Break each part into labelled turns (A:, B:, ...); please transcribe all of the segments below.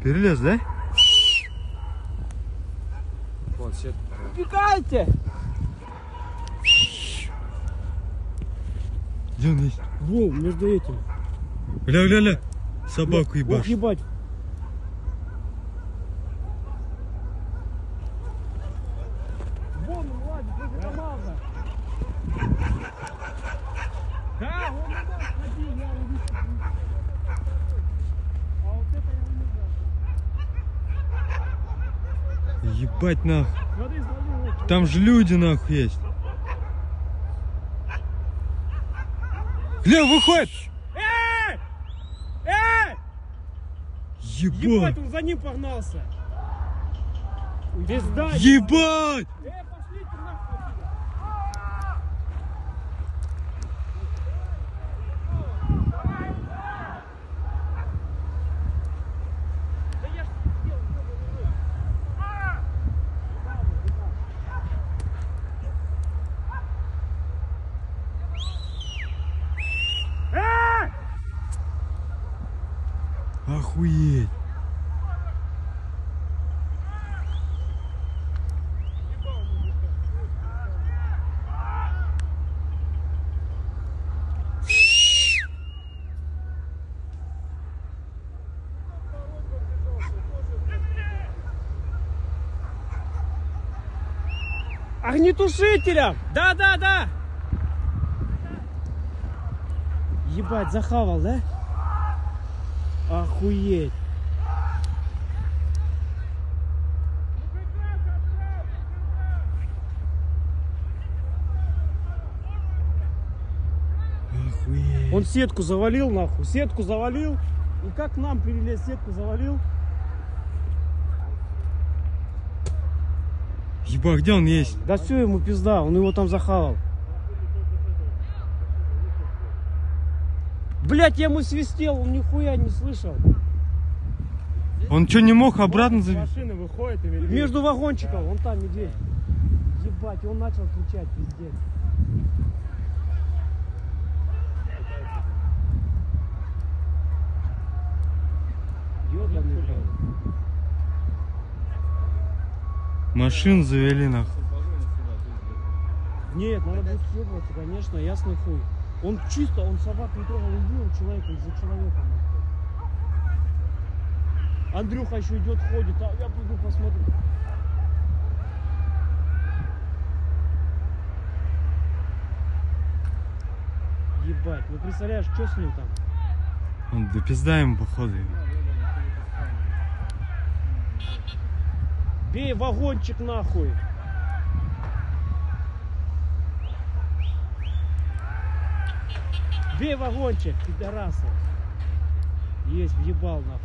A: Перелез, да?
B: Вон, сетка.
C: Убегайте!
A: Где он есть?
C: Во, между этим.
A: Ля-ля-ля. Собаку
C: Ох,
A: ебашь.
C: ебать. Вон, Владик, возле КамАЗа. Да, он на нас ходил, я увидел. А вот это я не знаю.
A: Ебать нахуй.
C: Смотри, смотри, вот.
A: Там же люди нахуй есть. Гля, выходит!
C: Эй! Эй!
A: Ебать!
C: Ебать, он за ним погнался. Пизда.
A: Ебать!
C: Пошлите нахуй. Да я ж не сделал,
A: Охуеть!
C: огнетушителем! Да, да, да! Ебать, захавал, да? Охуеть!
A: Охуеть!
C: Он сетку завалил, нахуй, сетку завалил. И как к нам перелез, сетку завалил.
A: Ебать, где он есть?
C: Да все, ему пизда, он его там захавал. Блять, я ему свистел, он нихуя не слышал.
A: Он что, не мог обратно завести?
B: Машина выходит и медведь.
C: Между вагончиков, вон там медведь. Ебать, он начал кричать, пиздец. Ёбаный, блядь.
A: Машин завели нахуй.
C: Нет, надо будет съебываться, конечно, ясный хуй. Он чисто, он собак не трогал, он бил человека из-за человека. Нахуй. Андрюха еще идет, ходит, а я пойду посмотрю. Ебать, ну представляешь, что с ним там?
A: Он да пизда ему походу.
C: Бей вагончик нахуй. Бей вагончик, пидорасы. Есть, въебал нахуй.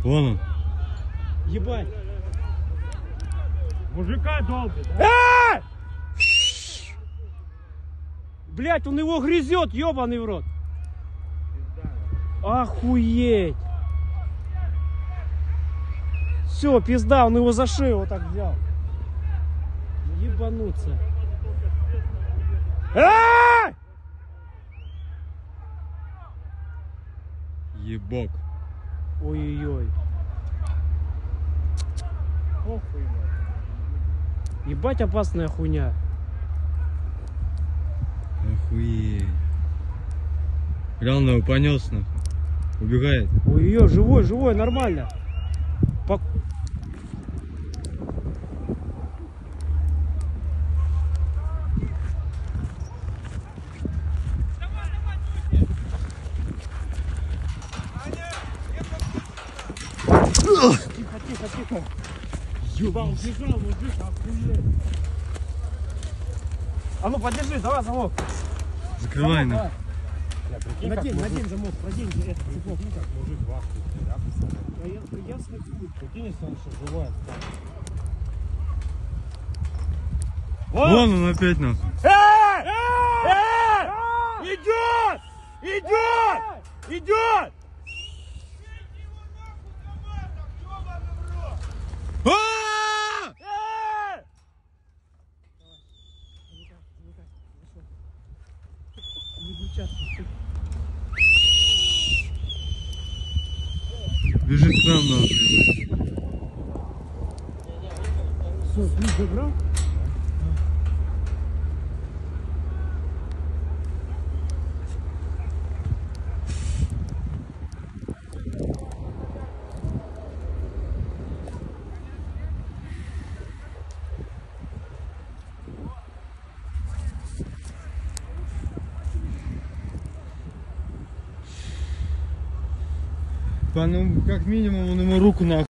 A: Вон он.
C: Ебать.
B: Мужика долбит.
C: А! Блять, он его грызет, ебаный в рот. Охуеть. Все, пизда, он его за шею вот так взял. Ебануться. А!
A: Ебок.
C: Ой-ой-ой.
B: Похуй ему.
C: Ебать опасная хуйня.
A: Охуеть. Реально его понес нахуй. Убегает.
C: Ой-ой-ой, живой, живой, нормально. Тихо, тихо, тихо. Ебал, бежал, мужик, охуеть. А ну подержи, давай замок.
A: Закрывай нахуй.
C: Надень замок, продень этот цепок.
B: Как мужик вахтует,
C: Ясный хуй.
B: прикинь, если он еще живой.
A: Вон он опять нахуй.
C: Идет! Идет! Идет!
A: А!
C: Не кричат.
A: Бежит к нам нахуй.
C: Все, ключ забрал?
A: Ну, как минимум, он ему руку нахуй